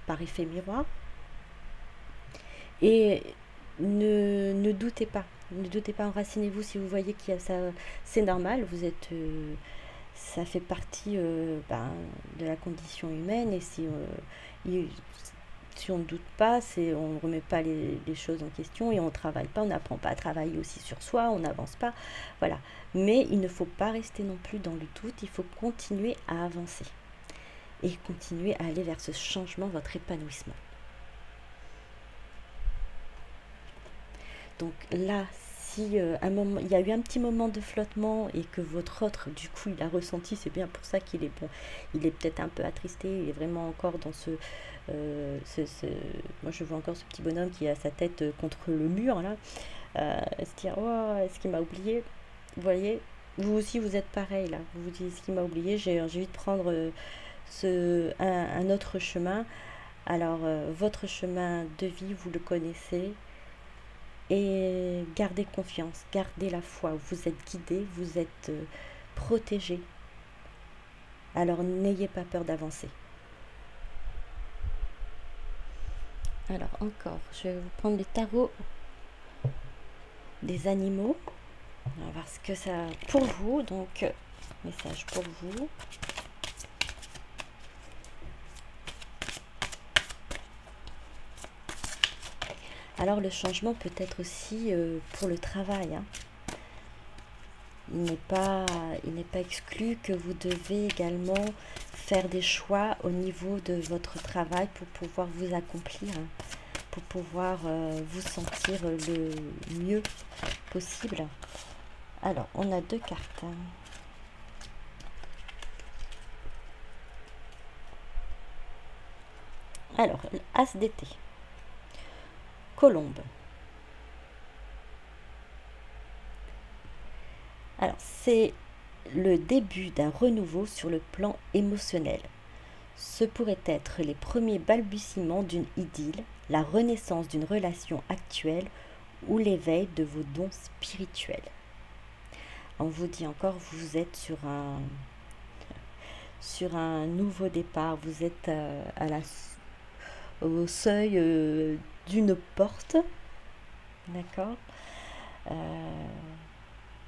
par effet miroir. Et ne doutez pas, enracinez-vous si vous voyez qu'il y a ça, c'est normal, vous êtes, ça fait partie de la condition humaine, et si on ne doute pas, on ne remet pas les choses en question, et on ne travaille pas, on n'apprend pas à travailler aussi sur soi, on n'avance pas, voilà. Mais il ne faut pas rester non plus dans le doute, il faut continuer à avancer et continuer à aller vers ce changement, votre épanouissement. Donc là, si il y a eu un petit moment de flottement et que votre autre, du coup, il a ressenti, c'est bien pour ça qu'il est bon. Il est peut-être un peu attristé, il est vraiment encore dans moi, je vois encore ce petit bonhomme qui a sa tête contre le mur, là. Se dire, oh, est-ce qu'il m'a oublié? Vous voyez, vous aussi, vous êtes pareil, là. Vous vous dites, est-ce qu'il m'a oublié? J'ai envie de prendre un autre chemin. Alors, votre chemin de vie, vous le connaissez. Et gardez confiance, gardez la foi, vous êtes guidé, vous êtes protégé. Alors n'ayez pas peur d'avancer. Alors encore, je vais vous prendre les tarots des animaux. On va voir ce que ça a pour vous. Donc, message pour vous. Alors le changement peut être aussi pour le travail. Hein. Il n'est pas exclu que vous devez également faire des choix au niveau de votre travail pour pouvoir vous accomplir, hein, pour pouvoir vous sentir le mieux possible. Alors, on a 2 cartes. Alors, As d'été. Colombe. Alors, c'est le début d'un renouveau sur le plan émotionnel. Ce pourrait être les premiers balbutiements d'une idylle, la renaissance d'une relation actuelle ou l'éveil de vos dons spirituels. On vous dit encore, vous êtes sur un nouveau départ, vous êtes au seuil d'une porte, d'accord,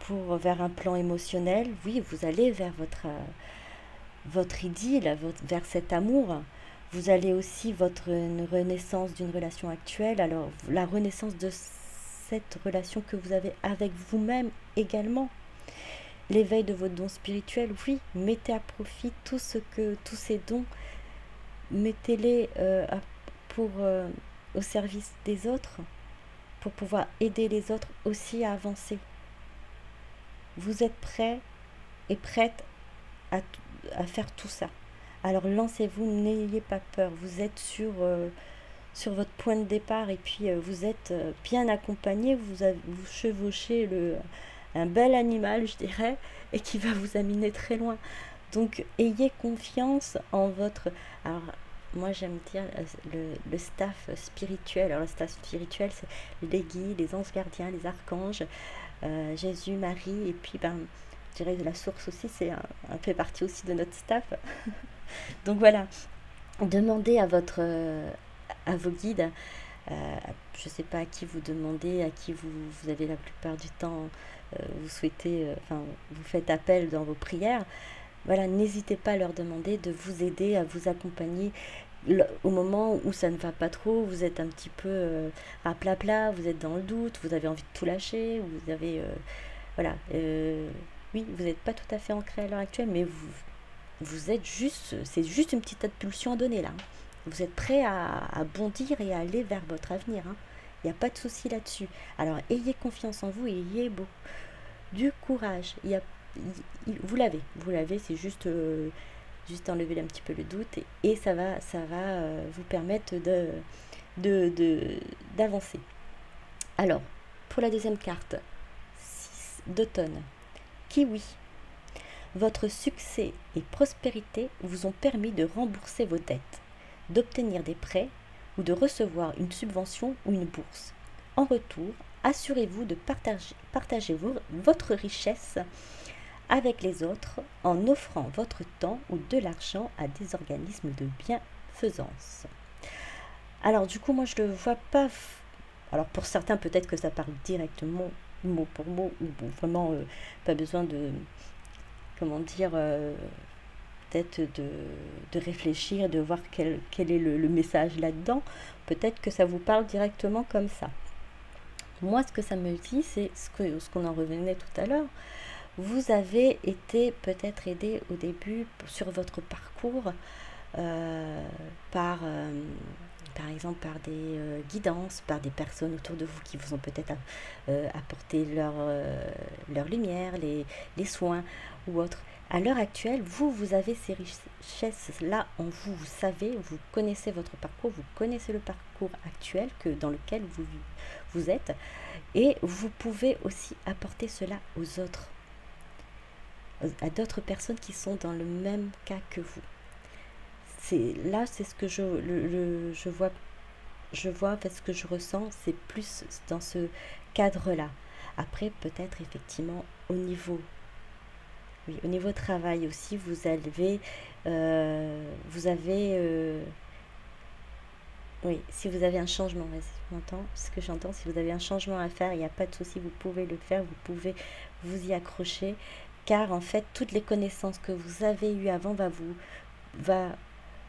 vers un plan émotionnel. Oui, vous allez vers votre idylle, vers cet amour. Vous allez aussi une renaissance d'une relation actuelle. Alors, la renaissance de cette relation que vous avez avec vous-même également. L'éveil de vos dons spirituels, oui, mettez à profit tous ces dons, mettez-les au service des autres, pour pouvoir aider les autres aussi à avancer. Vous êtes prêts et prêtes à faire tout ça. Alors lancez-vous, n'ayez pas peur. Vous êtes sur votre point de départ, et puis vous êtes bien accompagné. Vous chevauchez un bel animal, je dirais, et qui va vous amener très loin. Donc ayez confiance en votre... Alors, moi j'aime dire le staff spirituel. Alors le staff spirituel, c'est les guides, les anges gardiens, les archanges, Jésus, Marie, et puis je dirais la source aussi, c'est un peu partie aussi de notre staff. Donc voilà, demandez à vos guides, je ne sais pas à qui vous demandez, à qui vous avez la plupart du temps, vous souhaitez, vous faites appel dans vos prières. Voilà, n'hésitez pas à leur demander de vous aider, à vous accompagner au moment où ça ne va pas trop, vous êtes un petit peu à plat, vous êtes dans le doute, vous avez envie de tout lâcher, vous avez... voilà, oui, vous n'êtes pas tout à fait ancré à l'heure actuelle, mais vous êtes juste... C'est juste une petite impulsion à donner là. Hein. Vous êtes prêt à bondir et à aller vers votre avenir. Hein. Il n'y a pas de souci là-dessus. Alors, ayez confiance en vous et ayez du courage. Vous l'avez, c'est juste enlever un petit peu le doute, et ça va vous permettre d'avancer. Alors, pour la deuxième carte, 6 d'automne. Kiwi. Votre succès et prospérité vous ont permis de rembourser vos dettes, d'obtenir des prêts ou de recevoir une subvention ou une bourse. En retour, assurez-vous de partager votre richesse avec les autres en offrant votre temps ou de l'argent à des organismes de bienfaisance. Alors du coup, moi je ne le vois pas. Alors pour certains, peut-être que ça parle directement, mot pour mot, ou bon, vraiment pas besoin de, comment dire, peut-être de réfléchir, de voir quel est le message là-dedans. Peut-être que ça vous parle directement comme ça. Moi, ce que ça me dit, c'est ce qu'on en revenait tout à l'heure. Vous avez été peut-être aidé au début sur votre parcours par exemple par des guidances, par des personnes autour de vous qui vous ont peut-être apporté leur lumière, les soins ou autres. À l'heure actuelle, vous avez ces richesses-là en vous. Vous savez, vous connaissez votre parcours, vous connaissez le parcours actuel dans lequel vous êtes. Et vous pouvez aussi apporter cela aux autres, à d'autres personnes qui sont dans le même cas que vous. C'est ce que je vois parce que je ressens, c'est plus dans ce cadre-là. Après, peut-être effectivement au niveau travail aussi, vous avez oui, si vous avez un changement, ce que j'entends, si vous avez un changement à faire, il n'y a pas de souci, vous pouvez le faire, vous pouvez vous y accrocher, car en fait, toutes les connaissances que vous avez eues avant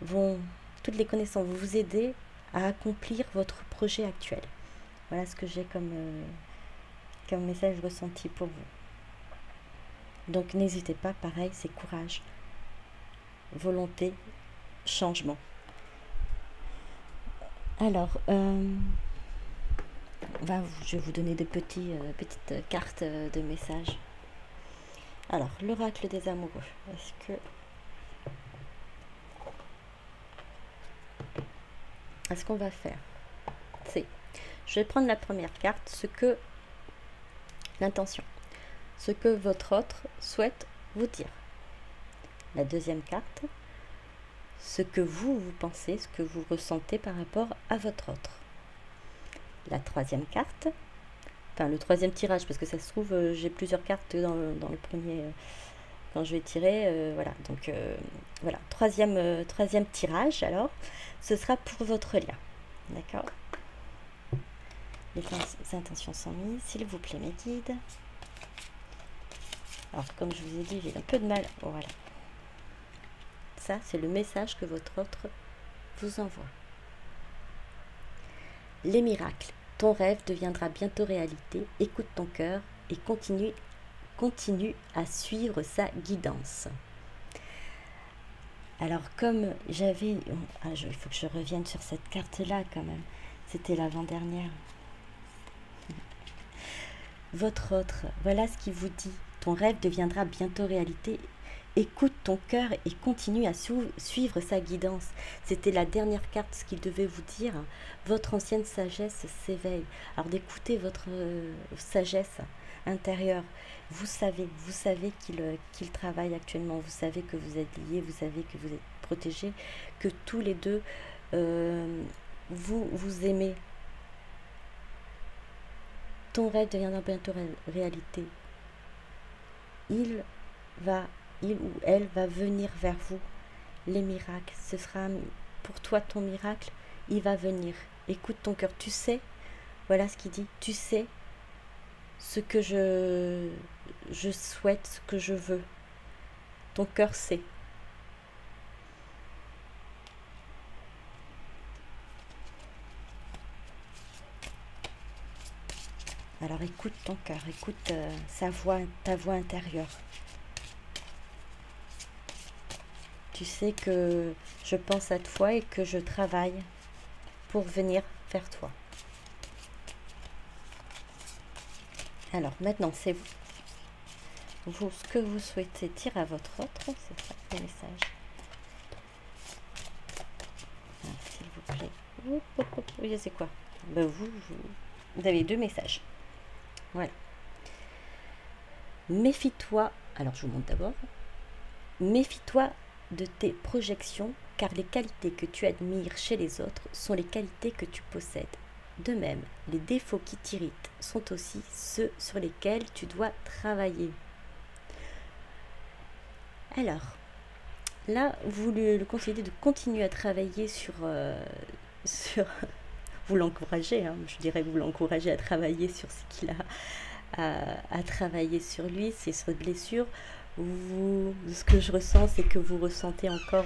vont toutes les connaissances vont vous aider à accomplir votre projet actuel. Voilà ce que j'ai comme message ressenti pour vous. Donc n'hésitez pas, pareil, c'est courage, volonté, changement. Alors, je vais vous donner des petites cartes de messages. Alors, l'oracle des amoureux. Ce qu'on va faire, c'est, je vais prendre la première carte, l'intention, ce que votre autre souhaite vous dire. La deuxième carte, ce que vous pensez, ce que vous ressentez par rapport à votre autre. La troisième carte, enfin le troisième tirage, parce que ça se trouve, j'ai plusieurs cartes dans le premier, quand je vais tirer, voilà. Donc voilà, troisième tirage, alors, ce sera pour votre lien. D'accord ? Les intentions sont mises, s'il vous plaît, mes guides. Alors, comme je vous ai dit, j'ai un peu de mal. Voilà. Ça, c'est le message que votre autre vous envoie. Les miracles. Ton rêve deviendra bientôt réalité. Écoute ton cœur et continue à suivre sa guidance. Alors, comme j'avais... il faut que je revienne sur cette carte-là, quand même. C'était l'avant-dernière. Votre autre, voilà ce qu'il vous dit. Ton rêve deviendra bientôt réalité. Écoute ton cœur et continue à suivre sa guidance. C'était la dernière carte, ce qu'il devait vous dire. Votre ancienne sagesse s'éveille. Alors d'écouter votre sagesse intérieure. Vous savez qu'il travaille actuellement. Vous savez que vous êtes liés, vous savez que vous êtes protégés, que tous les deux, vous aimez. Ton rêve deviendra bientôt réalité. Il ou elle va venir vers vous. Les miracles, ce sera pour toi ton miracle, il va venir. Écoute ton cœur, tu sais, voilà ce qu'il dit, tu sais ce que je souhaite, ce que je veux. Ton cœur sait. Alors écoute ton cœur, écoute ta voix intérieure. Tu sais que je pense à toi et que je travaille pour venir vers toi. Alors maintenant, c'est vous ce que vous souhaitez dire à votre autre, c'est ça le message. S'il vous plaît. Oui, c'est quoi? Vous avez deux messages. Voilà. Méfie-toi. Alors je vous montre d'abord. Méfie-toi de tes projections, car les qualités que tu admires chez les autres sont les qualités que tu possèdes. De même, les défauts qui t'irritent sont aussi ceux sur lesquels tu dois travailler. Alors, là, vous le conseillez de continuer à travailler sur vous l'encouragez, hein, je dirais que vous l'encouragez à travailler sur ce qu'il a à travailler sur lui, c'est sur cette blessure. Ce que je ressens, c'est que vous ressentez encore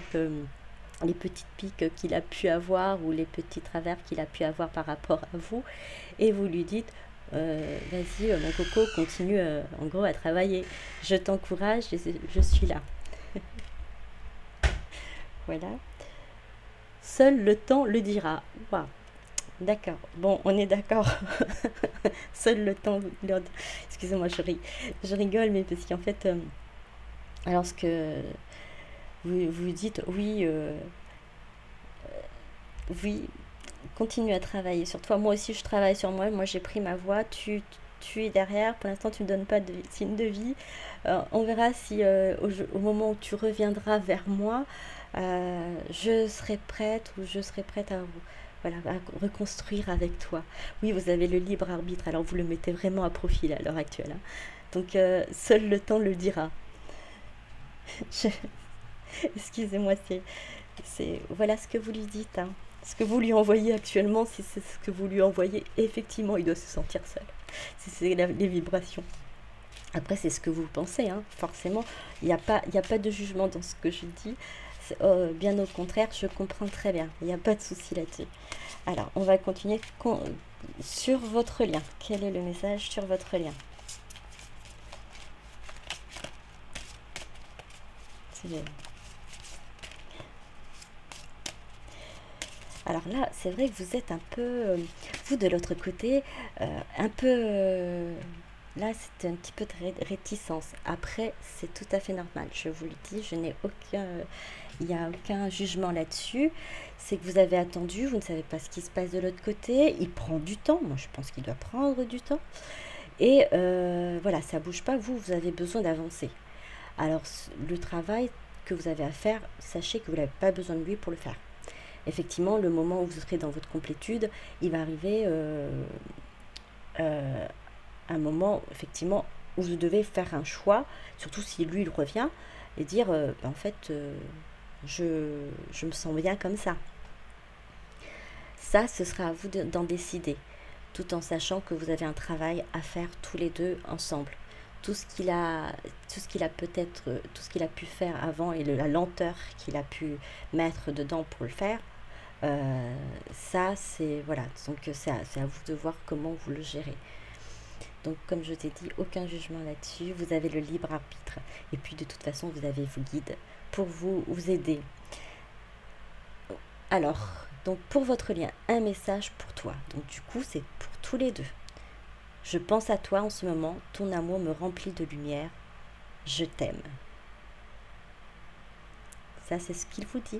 les petites piques qu'il a pu avoir ou les petits travers qu'il a pu avoir par rapport à vous. Et vous lui dites, vas-y mon coco, continue en gros à travailler. Je t'encourage, je suis là. Voilà. Seul le temps le dira. Waouh. D'accord. Bon, on est d'accord. Seul le temps. Excusez-moi, je rigole, mais parce qu'en fait, alors ce que vous dites, oui, oui, continue à travailler sur toi. Moi aussi, je travaille sur moi. Moi, j'ai pris ma voie. Tu es derrière. Pour l'instant, tu ne donnes pas de signe de vie. On verra si au moment où tu reviendras vers moi, je serai prête ou je serai prête à vous. Voilà, à reconstruire avec toi. Oui, vous avez le libre arbitre, alors vous le mettez vraiment à profit à l'heure actuelle. Hein. Donc, seul le temps le dira. Je... Excusez-moi, voilà ce que vous lui dites. Hein. Ce que vous lui envoyez actuellement, si c'est ce que vous lui envoyez, effectivement, il doit se sentir seul. C'est les vibrations. Après, c'est ce que vous pensez, hein. Forcément. Il n'y a pas de jugement dans ce que je dis. Bien au contraire, je comprends très bien. Il n'y a pas de souci là-dessus. Alors, on va continuer sur votre lien. Quel est le message sur votre lien? Alors là, c'est vrai que vous êtes un peu, vous de l'autre côté, un peu, là c'est un petit peu de réticence. Après, c'est tout à fait normal, je vous le dis, il n'y a aucun jugement là-dessus. C'est que vous avez attendu, vous ne savez pas ce qui se passe de l'autre côté, il prend du temps, moi je pense qu'il doit prendre du temps. Et voilà, ça bouge pas, vous avez besoin d'avancer. Alors le travail que vous avez à faire, sachez que vous n'avez pas besoin de lui pour le faire. Effectivement, le moment où vous serez dans votre complétude, il va arriver un moment, effectivement, où vous devez faire un choix, surtout si lui, il revient, et dire, en fait, je me sens bien comme ça. Ça, ce sera à vous d'en décider, tout en sachant que vous avez un travail à faire tous les deux ensemble. Tout ce qu'il a peut-être, tout ce qu'il a pu faire avant et la lenteur qu'il a pu mettre dedans pour le faire, ça c'est voilà, donc c'est à vous de voir comment vous le gérez. Donc comme je t'ai dit, aucun jugement là-dessus, vous avez le libre arbitre et puis de toute façon vous avez vos guides pour vous aider. Alors, donc pour votre lien, un message pour toi, donc du coup c'est pour tous les deux. Je pense à toi en ce moment, ton amour me remplit de lumière, je t'aime. Ça, c'est ce qu'il vous dit.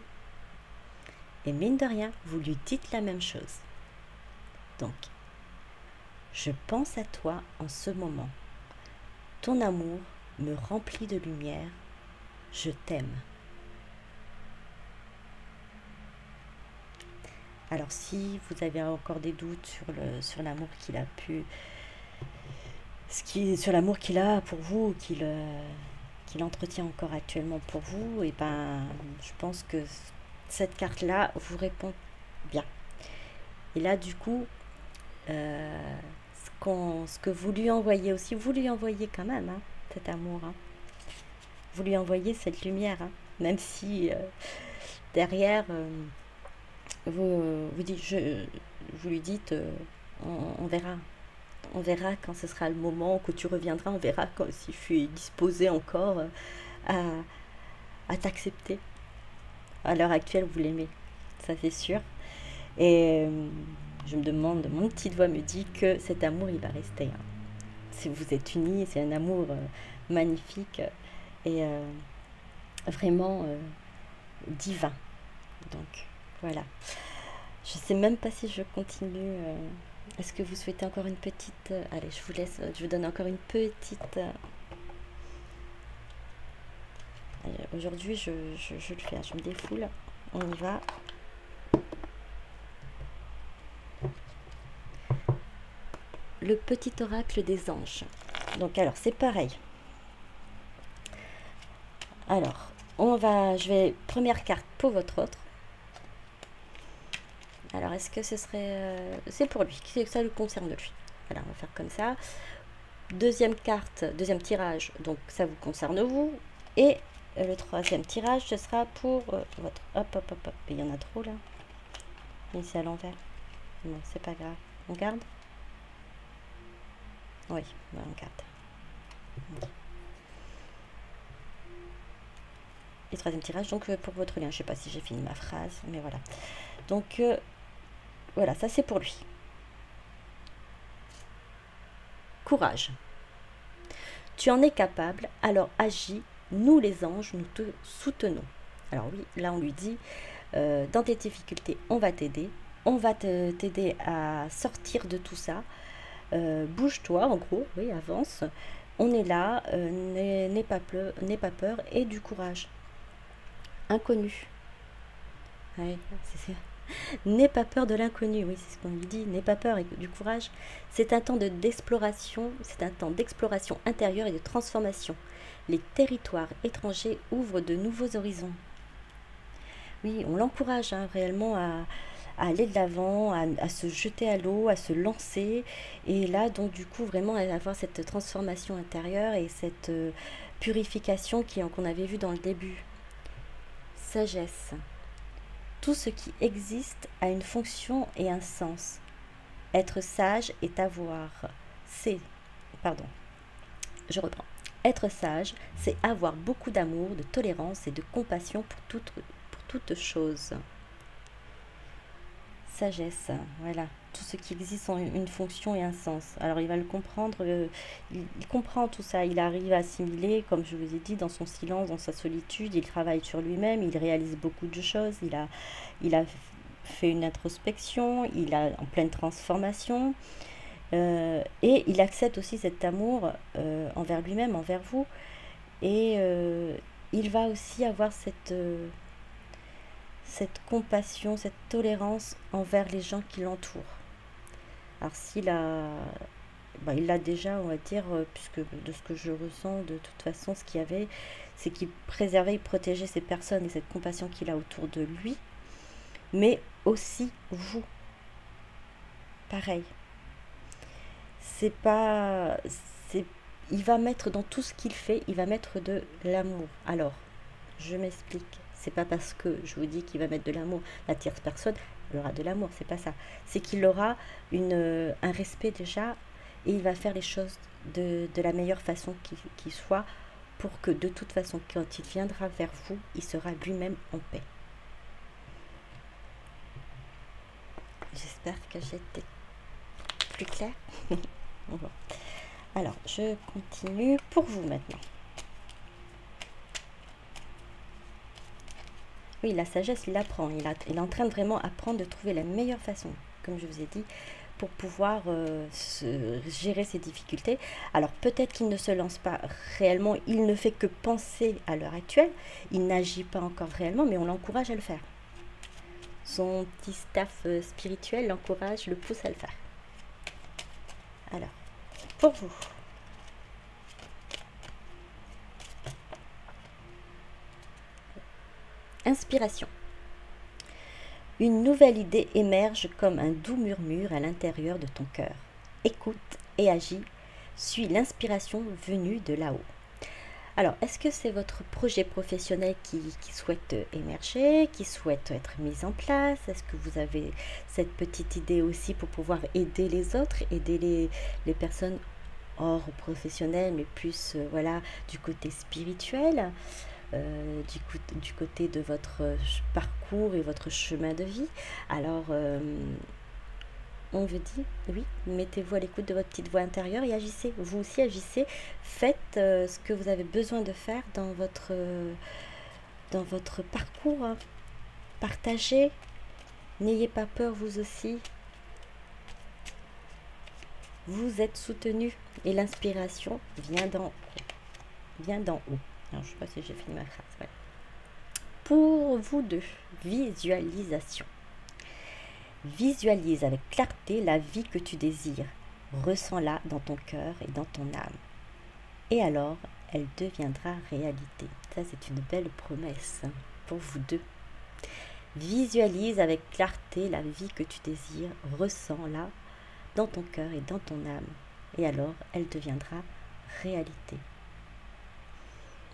Et mine de rien, vous lui dites la même chose. Donc, je pense à toi en ce moment, ton amour me remplit de lumière, je t'aime. Alors, si vous avez encore des doutes sur l'amour qu'il a pu... sur l'amour qu'il a pour vous, qu'il entretient encore actuellement pour vous, et ben, je pense que cette carte-là vous répond bien. Et là, du coup, ce que vous lui envoyez aussi, vous lui envoyez quand même hein, cet amour. Hein. Vous lui envoyez cette lumière, hein, même si derrière, vous lui dites, on verra. On verra quand ce sera le moment que tu reviendras, on verra si je suis disposée encore à t'accepter. À l'heure actuelle, vous l'aimez, ça c'est sûr. Et je me demande, mon petite voix me dit que cet amour, il va rester. Hein. Si vous êtes unis, c'est un amour magnifique et vraiment divin. Donc, voilà. Je ne sais même pas si je continue... Est-ce que vous souhaitez encore une petite... allez, je vous laisse, je vous donne encore une petite... Aujourd'hui, je le fais, je me défoule. On y va. Le petit oracle des anges. Donc, alors, c'est pareil. Alors, première carte pour votre autre. Alors, est-ce que ce serait... c'est pour lui, ça le concerne lui. Voilà, on va faire comme ça. Deuxième carte, deuxième tirage, donc ça vous concerne vous. Et le troisième tirage, ce sera pour votre... Hop, hop, hop, hop. Il y en a trop, là. Mais c'est à l'envers. Non, c'est pas grave. On garde? Oui, on garde. Et troisième tirage, donc pour votre lien. Je sais pas si j'ai fini ma phrase, mais voilà. Donc, voilà, ça c'est pour lui. Courage. Tu en es capable, alors agis. Nous les anges, nous te soutenons. Alors oui, là on lui dit, dans tes difficultés, on va t'aider. On va t'aider à sortir de tout ça. Bouge-toi, en gros, oui, avance. On est là, n'aie pas peur et du courage. Inconnu. Oui, c'est ça. N'aie pas peur de l'inconnu, oui, c'est ce qu'on lui dit. N'aie pas peur et du courage. C'est un temps d'exploration, c'est un temps d'exploration intérieure et de transformation. Les territoires étrangers ouvrent de nouveaux horizons. Oui, on l'encourage réellement à aller de l'avant, à se jeter à l'eau, à se lancer. Et là, donc, du coup, vraiment à avoir cette transformation intérieure et cette purification qu'on avait vue dans le début. Sagesse. Tout ce qui existe a une fonction et un sens. Être sage est avoir. Je reprends. Être sage, c'est avoir beaucoup d'amour, de tolérance et de compassion pour toute chose. Sagesse, voilà. Tout ce qui existe a une fonction et un sens. Alors il va le comprendre, il comprend tout ça, il arrive à assimiler, comme je vous ai dit, dans son silence, dans sa solitude, il travaille sur lui-même, il réalise beaucoup de choses, il a fait une introspection, il est en pleine transformation, et il accepte aussi cet amour envers lui-même, envers vous, et il va aussi avoir cette compassion, cette tolérance envers les gens qui l'entourent. Alors il l'a déjà, on va dire, puisque de ce que je ressens, de toute façon, ce qu'il y avait, c'est qu'il préservait, il protégeait ces personnes et cette compassion qu'il a autour de lui, mais aussi vous. Pareil. Il va mettre dans tout ce qu'il fait, il va mettre de l'amour. Alors, je m'explique. C'est pas parce que je vous dis qu'il va mettre de l'amour, la tierce personne, il aura de l'amour, c'est pas ça. C'est qu'il aura un respect déjà et il va faire les choses de la meilleure façon qui soit pour que de toute façon, quand il viendra vers vous, il sera lui-même en paix. J'espère que j'ai été plus claire. Bon. Alors, je continue pour vous maintenant. Oui, la sagesse, il apprend. Il est en train de vraiment apprendre de trouver la meilleure façon, comme je vous ai dit, pour pouvoir gérer ses difficultés. Alors, peut-être qu'il ne se lance pas réellement, il ne fait que penser à l'heure actuelle, il n'agit pas encore réellement, mais on l'encourage à le faire. Son petit staff spirituel l'encourage, le pousse à le faire. Alors, pour vous. Inspiration. Une nouvelle idée émerge comme un doux murmure à l'intérieur de ton cœur. Écoute et agis. Suis l'inspiration venue de là-haut. Alors, est-ce que c'est votre projet professionnel qui souhaite émerger, qui souhaite être mis en place? Est-ce que vous avez cette petite idée aussi pour pouvoir aider les autres, aider les personnes hors professionnelles, mais plus voilà, du côté spirituel, du côté de votre parcours et votre chemin de vie? Alors, on vous dit, oui, mettez-vous à l'écoute de votre petite voix intérieure et agissez. Vous aussi agissez. Faites ce que vous avez besoin de faire dans votre parcours. Partagez. N'ayez pas peur, vous aussi. Vous êtes soutenu et l'inspiration vient d'en haut. Alors, je ne sais pas si j'ai fini ma phrase. Ouais. Pour vous deux, visualisation. Visualise avec clarté la vie que tu désires. Ressens-la dans ton cœur et dans ton âme. Et alors, elle deviendra réalité. Ça, c'est une belle promesse pour vous deux. Visualise avec clarté la vie que tu désires, ressens-la dans ton cœur et dans ton âme. Et alors, elle deviendra réalité.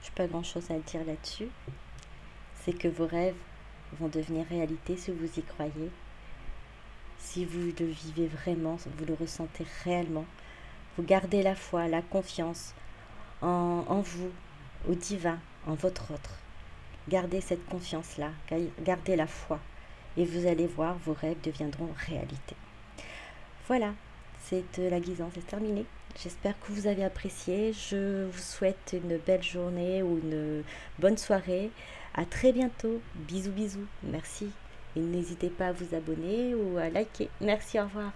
Je n'ai pas grand-chose à dire là-dessus. C'est que vos rêves vont devenir réalité si vous y croyez. Si vous le vivez vraiment, vous le ressentez réellement. Vous gardez la foi, la confiance en vous, au divin, en votre autre. Gardez cette confiance-là, gardez la foi. Et vous allez voir, vos rêves deviendront réalité. Voilà, la guisance est terminée. J'espère que vous avez apprécié. Je vous souhaite une belle journée ou une bonne soirée. À très bientôt. Bisous, bisous. Merci. Et n'hésitez pas à vous abonner ou à liker. Merci, au revoir.